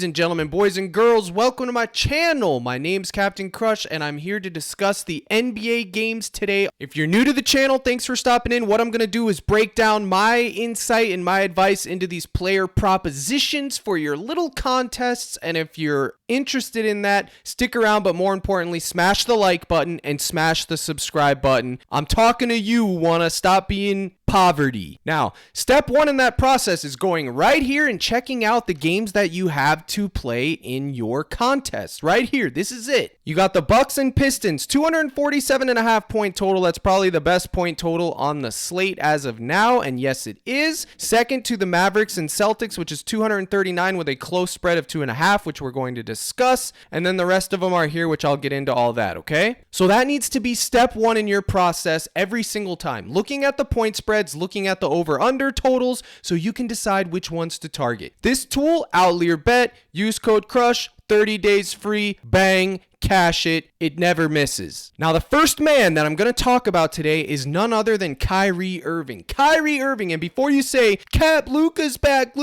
Ladies and gentlemen, boys and girls, welcome to my channel. My name's Captain Crush, and I'm here to discuss the NBA games today. If you're new to the channel, thanks for stopping in. What I'm going to do is break down my insight and my advice into these player propositions for your little contests, and if you're interested in that, stick around, but more importantly, smash the like button and smash the subscribe button. I'm talking to you who want to stop being poverty. Now, step one in that process is going right here and checking out the games that you have to play in your contest. Right here, this is it. You got the Bucks and Pistons, 247.5 point total. That's probably the best point total on the slate as of now, and yes, it is. Second to the Mavericks and Celtics, which is 239 with a close spread of 2.5, which we're going to discuss, and then the rest of them are here, which I'll get into all that, okay? So that needs to be step one in your process every single time. Looking at the point spreads, looking at the over-under totals, so you can decide which ones to target. This tool, Outlier Bet, use code CRUSH, 30 days free, bang, cash it, it never misses. Now, the first man that I'm going to talk about today is none other than Kyrie Irving. Kyrie Irving, and before you say, Cap, Luka's back,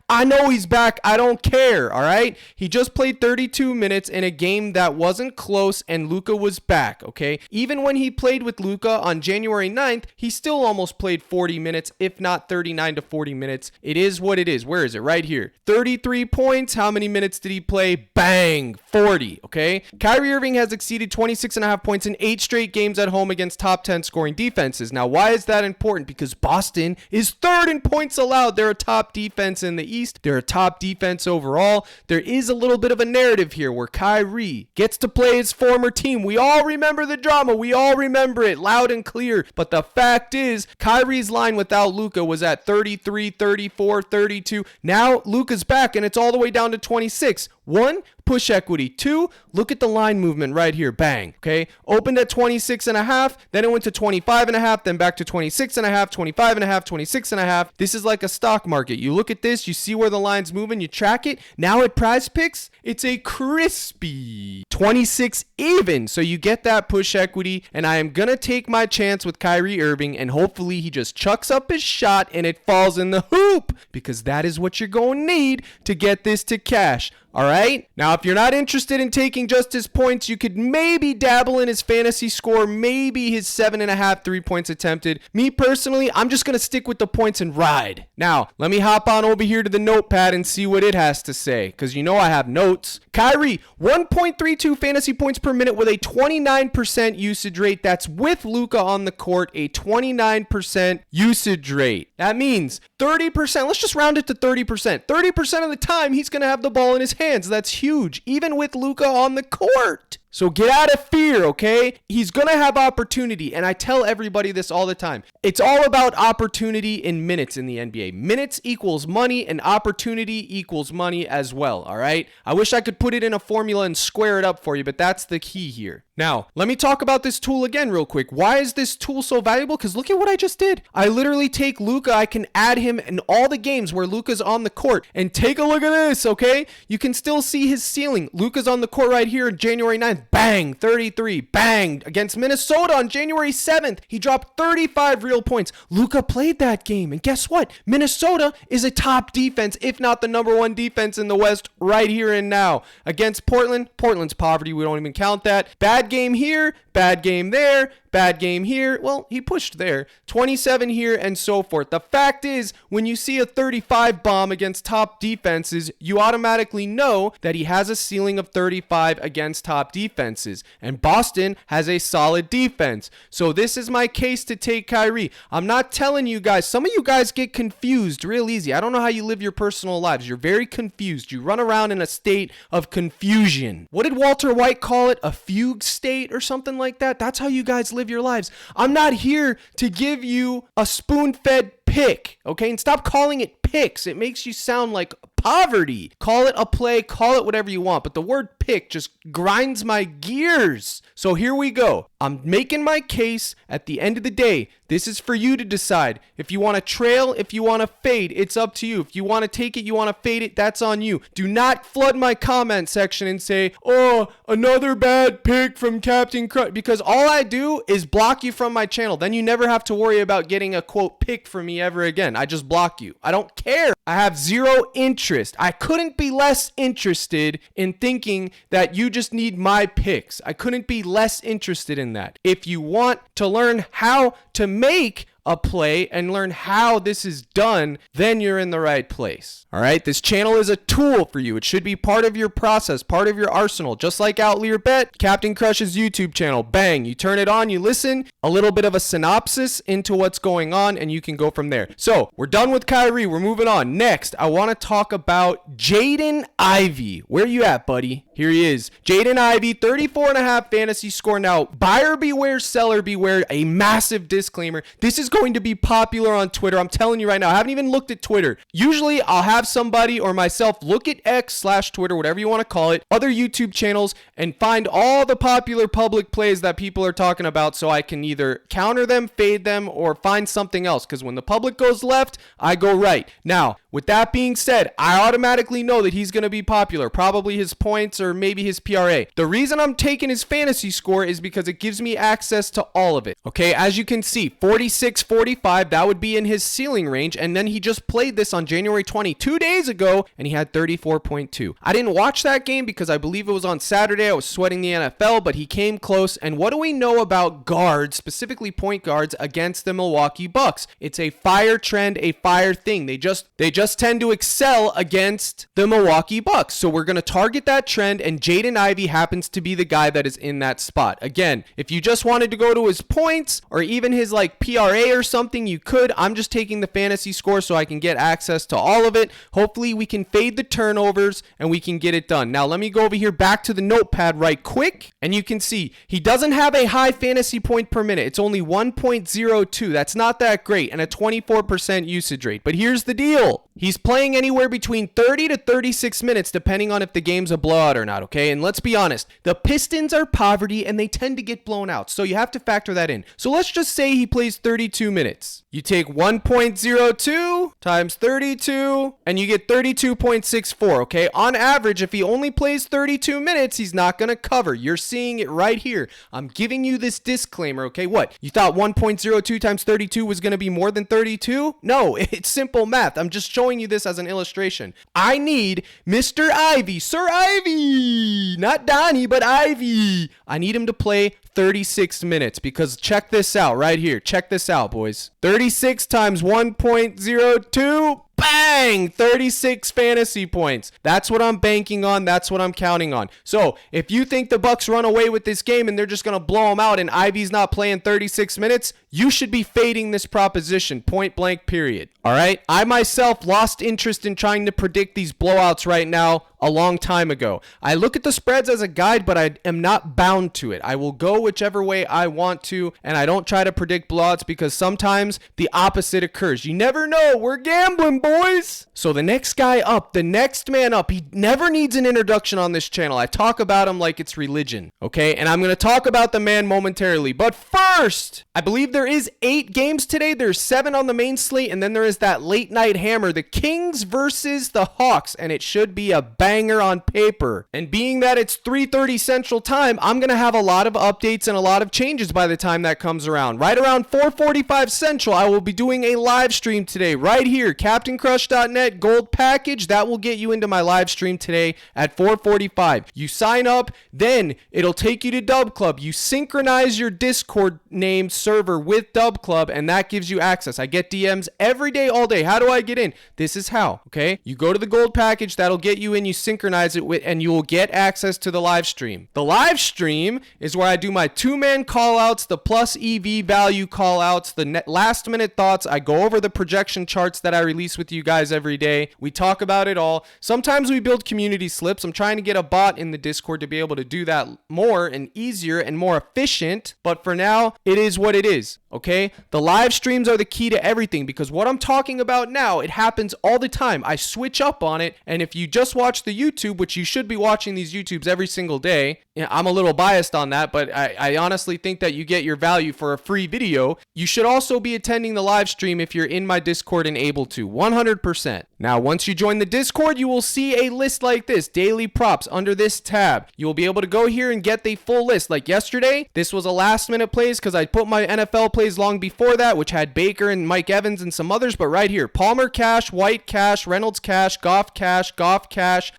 I know he's back, I don't care, all right? He just played 32 minutes in a game that wasn't close, and Luka was back, okay? Even when he played with Luka on January 9th, he still almost played 40 minutes, if not 39 to 40 minutes. It is what it is. Where is it? Right here. 33 points. How many minutes did he play? Bang, 40, okay? Kyrie Irving has exceeded 26.5 points in 8 straight games at home against top 10 scoring defenses. Now, why is that important? Because Boston is third in points allowed. They're a top defense in the East. They're a top defense overall. There is a little bit of a narrative here where Kyrie gets to play his former team. We all remember the drama. We all remember it loud and clear. But the fact is, Kyrie's line without Luka was at 33, 34, 32. Now, Luka's back, and it's all the way down to 26. 1, push equity. 2, look at the line movement right here. Bang. Okay. Opened at 26.5. Then it went to 25.5. Then back to 26.5, 25.5, 26.5. This is like a stock market. You look at this, you see where the line's moving, you track it. Now at PrizePicks, it's a crispy 26 even. So you get that push equity, and I am going to take my chance with Kyrie Irving, and hopefully he just chucks up his shot and it falls in the hoop, because that is what you're going to need to get this to cash. All right. Now, if you're not interested in taking just his points, you could maybe dabble in his fantasy score, maybe his 7.5 3-points attempted. Me personally, I'm just going to stick with the points and ride. Now, let me hop on over here to the notepad and see what it has to say, because you know I have notes. Kyrie, 1.32 fantasy points per minute with a 29% usage rate. That's with Luka on the court, a 29% usage rate. That means 30%. Let's just round it to 30%. 30% of the time, he's going to have the ball in his hands. That's huge, even with Luka on the court. So get out of fear, okay? He's going to have opportunity, and I tell everybody this all the time. It's all about opportunity in minutes in the NBA. Minutes equals money, and opportunity equals money as well, all right? I wish I could put it in a formula and square it up for you, but that's the key here. Now, let me talk about this tool again real quick. Why is this tool so valuable? Because look at what I just did. I literally take Luka. I can add him in all the games where Luka's on the court. And take a look at this, okay? You can still see his ceiling. Luka's on the court right here on January 9th. Bang, 33. Bang. Against Minnesota on January 7th. He dropped 35 real points. Luka played that game. And guess what? Minnesota is a top defense, if not the number one defense in the West right here and now. Against Portland. Portland's poverty. We don't even count that. Bad game here, bad game there, bad game here. Well, he pushed there. 27 here and so forth. The fact is, when you see a 35 bomb against top defenses, you automatically know that he has a ceiling of 35 against top defenses. And Boston has a solid defense. So this is my case to take Kyrie. I'm not telling you guys. Some of you guys get confused real easy. I don't know how you live your personal lives. You're very confused. You run around in a state of confusion. What did Walter White call it? A fugue state or something like that? That's how you guys live your lives. I'm not here to give you a spoon-fed pick, okay? And stop calling it picks. It makes you sound like poverty. Call it a play, call it whatever you want, but the word pick just grinds my gears. So here we go. I'm making my case. At the end of the day, this is for you to decide. If you want to trail, if you want to fade, it's up to you. If you want to take it, you want to fade it, that's on you. Do not flood my comment section and say, oh, another bad pick from Captain Crush, because all I do is block you from my channel. Then you never have to worry about getting a quote pick from me ever again. I just block you. I don't care. I have zero interest interest. I couldn't be less interested in thinking that you just need my picks. I couldn't be less interested in that. If you want to learn how to make a play and learn how this is done, then you're in the right place. All right, this channel is a tool for you. It should be part of your process, part of your arsenal. Just like Outlier Bet, Captain Crush's YouTube channel. Bang, you turn it on, you listen, a little bit of a synopsis into what's going on, and you can go from there. So we're done with Kyrie. We're moving on. Next, I want to talk about Jaden Ivy. Where you at, buddy? Here he is. Jaden Ivy, 34.5 fantasy score. Now, buyer beware, seller beware. A massive disclaimer. This is going to be popular on Twitter. I'm telling you right now. I haven't even looked at Twitter. Usually, I'll have somebody or myself look at X/Twitter, whatever you want to call it, other YouTube channels, and find all the popular public plays that people are talking about so I can either counter them, fade them, or find something else. Because when the public goes left, I go right. Now, with that being said, I automatically know that he's going to be popular. Probably his points or maybe his PRA. The reason I'm taking his fantasy score is because it gives me access to all of it. Okay, as you can see, 46-45, that would be in his ceiling range. And then he just played this on January 20, 2 days ago, and he had 34.2. I didn't watch that game because I believe it was on Saturday. I was sweating the NFL, but he came close. And what do we know about guards, specifically point guards, against the Milwaukee Bucks? It's a fire trend, a fire thing. They just tend to excel against the Milwaukee Bucks. So we're going to target that trend, and Jaden Ivy happens to be the guy that is in that spot. Again, if you just wanted to go to his points or even his like PRA or something, you could. I'm just taking the fantasy score so I can get access to all of it. Hopefully we can fade the turnovers and we can get it done. Now let me go over here back to the notepad right quick, and you can see he doesn't have a high fantasy point per minute. It's only 1.02. That's not that great, and a 24% usage rate. But here's the deal. He's playing anywhere between 30 to 36 minutes depending on if the game's a blowout or not, okay? And let's be honest, the Pistons are poverty and they tend to get blown out, so you have to factor that in. So let's just say he plays 32 minutes. You take 1.02 times 32 and you get 32.64, okay? On average, if he only plays 32 minutes, he's not going to cover. You're seeing it right here. I'm giving you this disclaimer, okay? What? You thought 1.02 times 32 was going to be more than 32? No, it's simple math. I'm just showing you this as an illustration. I need Mr. Ivy, Sir Ivy, not Donnie, but Ivy. I need him to play 36 minutes because check this out right here. Check this out, boys. 36 times 1.02. Bang! 36 fantasy points. That's what I'm banking on. That's what I'm counting on. So if you think the Bucks run away with this game and they're just going to blow them out and Ivy's not playing 36 minutes, you should be fading this proposition, point blank, period. All right? I myself lost interest in trying to predict these blowouts right now a long time ago. I look at the spreads as a guide, but I am not bound to it. I will go whichever way I want to, and I don't try to predict blowouts because sometimes the opposite occurs. You never know. We're gambling, boys. So the next guy up, the next man up, he never needs an introduction on this channel. I talk about him like it's religion, okay? And I'm going to talk about the man momentarily. But first, I believe there is 8 games today. There's 7 on the main slate, and then there is that late night hammer, the Kings versus the Hawks, and it should be a banger on paper. And being that it's 3:30 Central Time, I'm going to have a lot of updates and a lot of changes by the time that comes around. Right around 4:45 Central, I will be doing a live stream today right here, CaptainCrush.net Gold Package. That will get you into my live stream today at 4:45. You sign up, then it'll take you to Dub Club. You synchronize your Discord name server with Dub Club, and that gives you access. I get DMs every day, all day. How do I get in? This is how, okay? You go to the Gold Package, that'll get you in, you synchronize it with, and you will get access to the live stream. The live stream is where I do my 2-man call-outs, the plus EV value call-outs, the last-minute thoughts. I go over the projection charts that I release with you guys every day. We talk about it all. Sometimes we build community slips. I'm trying to get a bot in the Discord to be able to do that more and easier and more efficient, but for now, it is what it is, okay? The live streams are the key to everything because what I'm talking about now, it happens all the time. I switch up on it, and if you just watch the YouTube, which you should be watching these YouTubes every single day, I'm a little biased on that, but I honestly think that you get your value for a free video. You should also be attending the live stream if you're in my Discord and able to, 100%. Now, once you join the Discord, you will see a list like this, daily props, under this tab. You will be able to go here and get the full list. Like yesterday, this was a last minute plays because I put my NFL plays long before that, which had Baker and Mike Evans and some others, but right here, Palmer cash, White cash, Reynolds cash, Goff cash,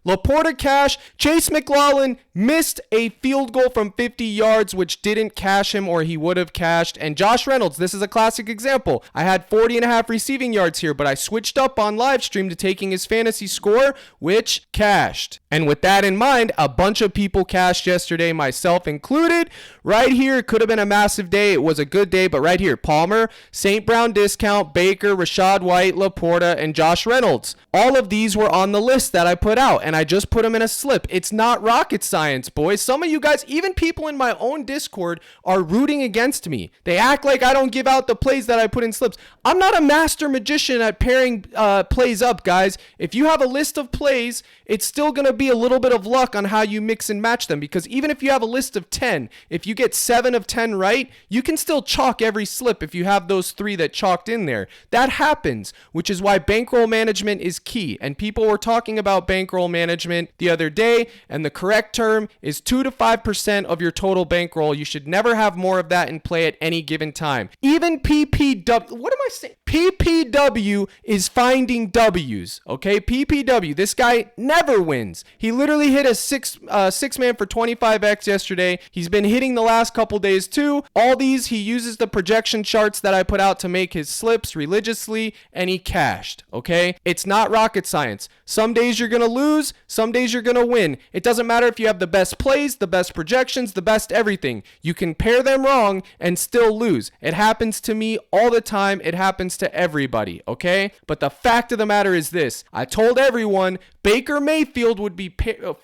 Laporta cash, Chase McLaughlin missed a field goal from 50 yards, which didn't cash him or he would have cashed. And Josh Reynolds, this is a classic example. I had 40.5 receiving yards here, but I switched up on live stream to taking his fantasy score, which cashed. And with that in mind, a bunch of people cashed yesterday, myself included. Right here, it could have been a massive day. It was a good day, but right here, Palmer, St. Brown discount, Baker, Rashad White, Laporta, and Josh Reynolds. All of these were on the list that I put out, and I just put them in a slip. It's not rocket science, boys. Some of you guys, even people in my own Discord, are rooting against me. They act like I don't give out the plays that I put in slips. I'm not a master magician at pairing plays up, guys. If you have a list of plays, it's still going to be a little bit of luck on how you mix and match them, because even if you have a list of 10, if you get 7 of 10 right, you can still chalk every slip if you have those 3 that chalked in there. That happens, which is why bankroll management is key. And people were talking about bankroll management the other day, and the correct term is 2 to 5% of your total bankroll. You should never have more of that in play at any given time. Even PPW, what am I saying? PPW is finding W's, okay? PPW, this guy never wins. He literally hit a six man for 25x yesterday. He's been hitting the last couple days too. All these, he uses the projection charts that I put out to make his slips religiously, and he cashed, okay? It's not rocket science. Some days you're going to lose, some days you're going to win. It doesn't matter if you have the best plays, the best projections, the best everything. You can pair them wrong and still lose. It happens to me all the time. It happens to everybody, okay? But the fact of the matter is this. I told everyone Baker Mayfield would be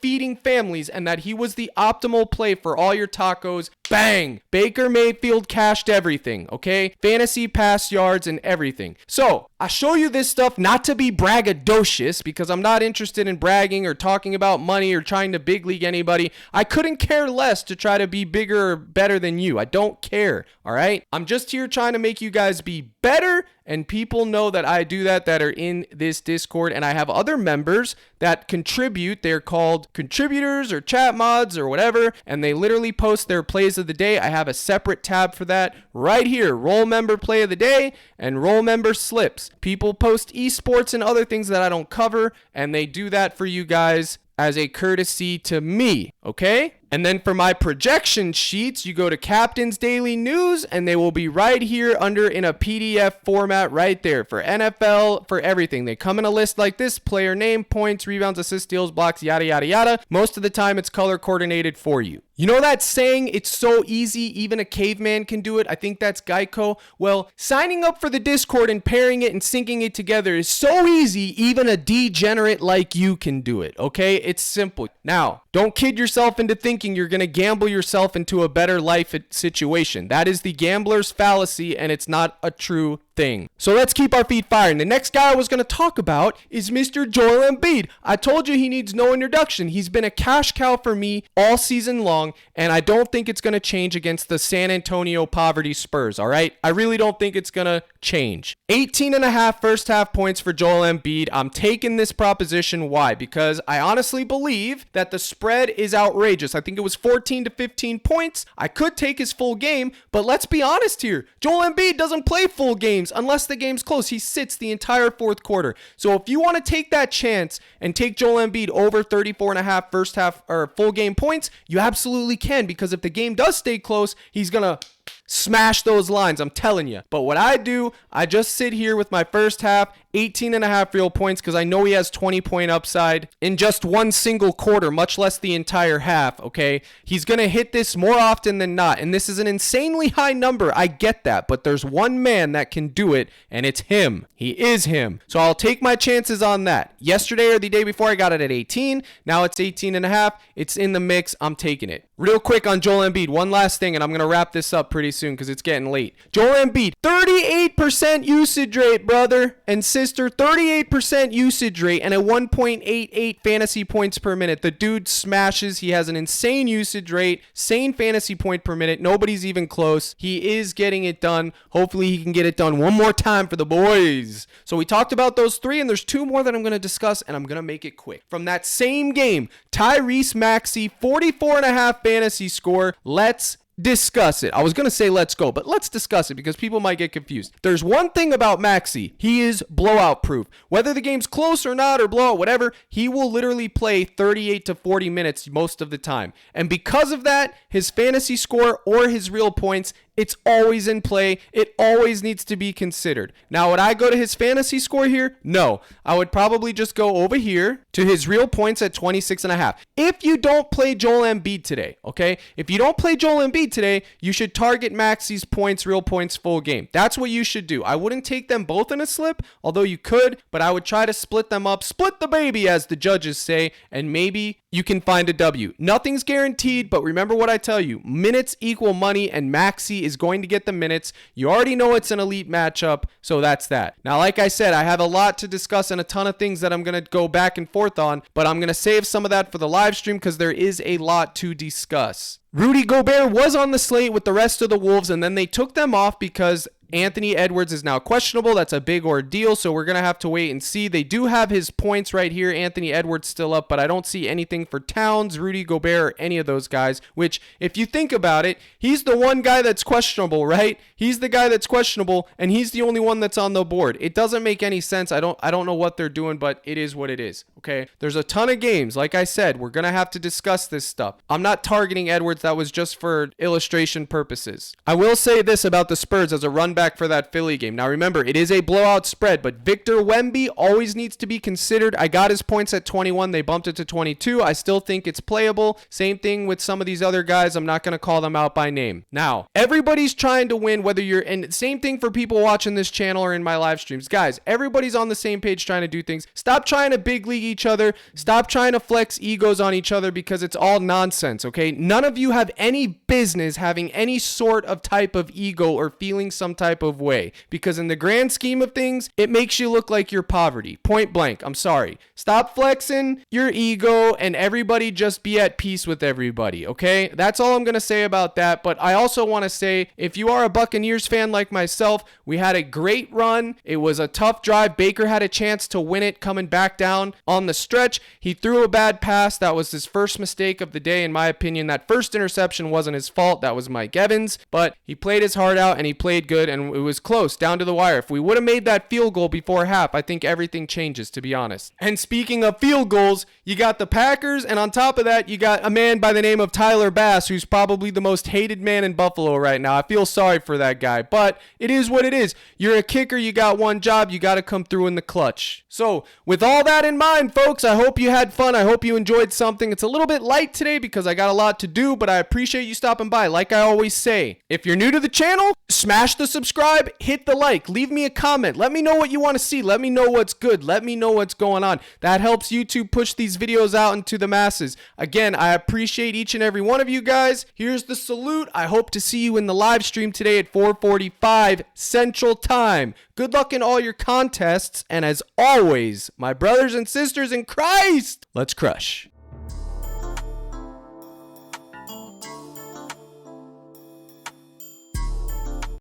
feeding families and that he was the optimal play for all your tacos. Bang! Baker Mayfield cashed everything, okay? Fantasy pass yards and everything. So, I show you this stuff not to be braggadocious, because I'm not interested in bragging or talking about money or trying to big league anybody. I couldn't care less to try to be bigger or better than you. I don't care, all right? I'm just here trying to make you guys be better, and people know that I do that are in this Discord, and I have other members that contribute. They're called contributors or chat mods or whatever, and they literally post their plays of the day. I have a separate tab for that right here, role member play of the day and role member slips. People post esports and other things that I don't cover, and they do that for you guys as a courtesy to me, okay? And then for my projection sheets, you go to Captain's Daily News, and they will be right here under in a PDF format right there for NFL, for everything. They come in a list like this: player name, points, rebounds, assists, steals, blocks, yada, yada, yada. Most of the time, it's color coordinated for you. You know that saying, it's so easy, even a caveman can do it? I think that's Geico. Well, signing up for the Discord and pairing it and syncing it together is so easy, even a degenerate like you can do it, okay? It's simple. Now, don't kid yourself into thinking you're going to gamble yourself into a better life situation. That is the gambler's fallacy, and it's not a true thing. So let's keep our feet firing. The next guy I was going to talk about is Mr. Joel Embiid. I told you he needs no introduction. He's been a cash cow for me all season long, and I don't think it's going to change against the San Antonio Poverty Spurs, all right? I really don't think it's going to change. 18.5 first half points for Joel Embiid. I'm taking this proposition. Why? Because I honestly believe that the spread is outrageous. I think it was 14 to 15 points. I could take his full game, but let's be honest here. Joel Embiid doesn't play full games unless the game's close. He sits the entire fourth quarter. So if you want to take that chance and take Joel Embiid over 34.5 first half or full game points, you absolutely can, because if the game does stay close, he's going to smash those lines, I'm telling you. But what I do, I just sit here with my first half, 18.5 real points, because I know he has 20-point upside in just one single quarter, much less the entire half, okay? He's going to hit this more often than not, and this is an insanely high number. I get that, but there's one man that can do it, and it's him. He is him. So I'll take my chances on that. Yesterday or the day before, I got it at 18. Now it's 18.5. It's in the mix. I'm taking it. Real quick on Joel Embiid, one last thing, and I'm going to wrap this up pretty soon because it's getting late. Joel Embiid, 38% usage rate, brother and sister, 38% usage rate and a 1.88 fantasy points per minute. The dude smashes. He has an insane usage rate, sane fantasy point per minute. Nobody's even close. He is getting it done. Hopefully he can get it done one more time for the boys. So we talked about those three, and there's two more that I'm going to discuss, and I'm going to make it quick. From that same game, Tyrese Maxey, 44.5 fantasy score. Let's discuss it. I was going to say let's go, but let's discuss it because people might get confused. There's one thing about Maxey. He is blowout proof. Whether the game's close or not or blowout, whatever, he will literally play 38 to 40 minutes most of the time. And because of that, his fantasy score or his real points, it's always in play. It always needs to be considered. Now, would I go to his fantasy score here? No. I would probably just go over here to his real points at 26.5. If you don't play Joel Embiid today, okay? If you don't play Joel Embiid today, you should target Maxey's points, real points, full game. That's what you should do. I wouldn't take them both in a slip, although you could, but I would try to split them up. Split the baby, as the judges say, and maybe you can find a W. Nothing's guaranteed, but remember what I tell you. Minutes equal money, and Maxey is going to get the minutes. You already know it's an elite matchup, so that's that. Now, like I said, I have a lot to discuss and a ton of things that I'm going to go back and forth on, but I'm going to save some of that for the live stream because there is a lot to discuss. Rudy Gobert was on the slate with the rest of the Wolves, and then they took them off because Anthony Edwards is now questionable. That's a big ordeal, so we're going to have to wait and see. They do have his points right here. Anthony Edwards still up, but I don't see anything for Towns, Rudy Gobert, or any of those guys, which, if you think about it, he's the one guy that's questionable, right? He's the guy that's questionable, and he's the only one that's on the board. It doesn't make any sense. I don't know what they're doing, but it is what it is, okay? There's a ton of games. Like I said, we're going to have to discuss this stuff. I'm not targeting Edwards. That was just for illustration purposes. I will say this about the Spurs as a run back for that Philly game. Now remember, it is a blowout spread, but Victor Wemby always needs to be considered. I got his points at 21. They bumped it to 22. I still think it's playable. Same thing with some of these other guys. I'm not going to call them out by name. Now, everybody's trying to win, whether you're, and same thing for people watching this channel or in my live streams. Guys, everybody's on the same page trying to do things. Stop trying to big league each other. Stop trying to flex egos on each other because it's all nonsense, okay? None of you have any business having any sort of type of ego or feeling some type of way, because in the grand scheme of things, it makes you look like you're poverty. Point blank. I'm sorry. Stop flexing your ego and everybody just be at peace with everybody, okay? That's all I'm going to say about that, but I also want to say, if you are a Buccaneers fan like myself, we had a great run. It was a tough drive. Baker had a chance to win it coming back down on the stretch. He threw a bad pass. That was his first mistake of the day, in my opinion. That first interception wasn't his fault. That was Mike Evans, but he played his heart out and he played good, and it was close down to the wire. If we would have made that field goal before half, I think everything changes, to be honest. And speaking of field goals, you got the Packers, and on top of that, you got a man by the name of Tyler Bass, who's probably the most hated man in Buffalo right now. I feel sorry for that guy, but it is what it is. You're a kicker, you got one job, you got to come through in the clutch. So with all that in mind, folks, I hope you had fun. I hope you enjoyed something. It's a little bit light today because I got a lot to do, but I appreciate you stopping by. Like I always say, if you're new to the channel, smash the subscribe, hit the like, leave me a comment. Let me know what you want to see. Let me know what's good. Let me know what's going on. That helps YouTube push these videos out into the masses. Again, I appreciate each and every one of you guys. Here's the salute. I hope to see you in the live stream today at 4:45 Central Time. Good luck in all your contests, and as always, my brothers and sisters in Christ, let's crush.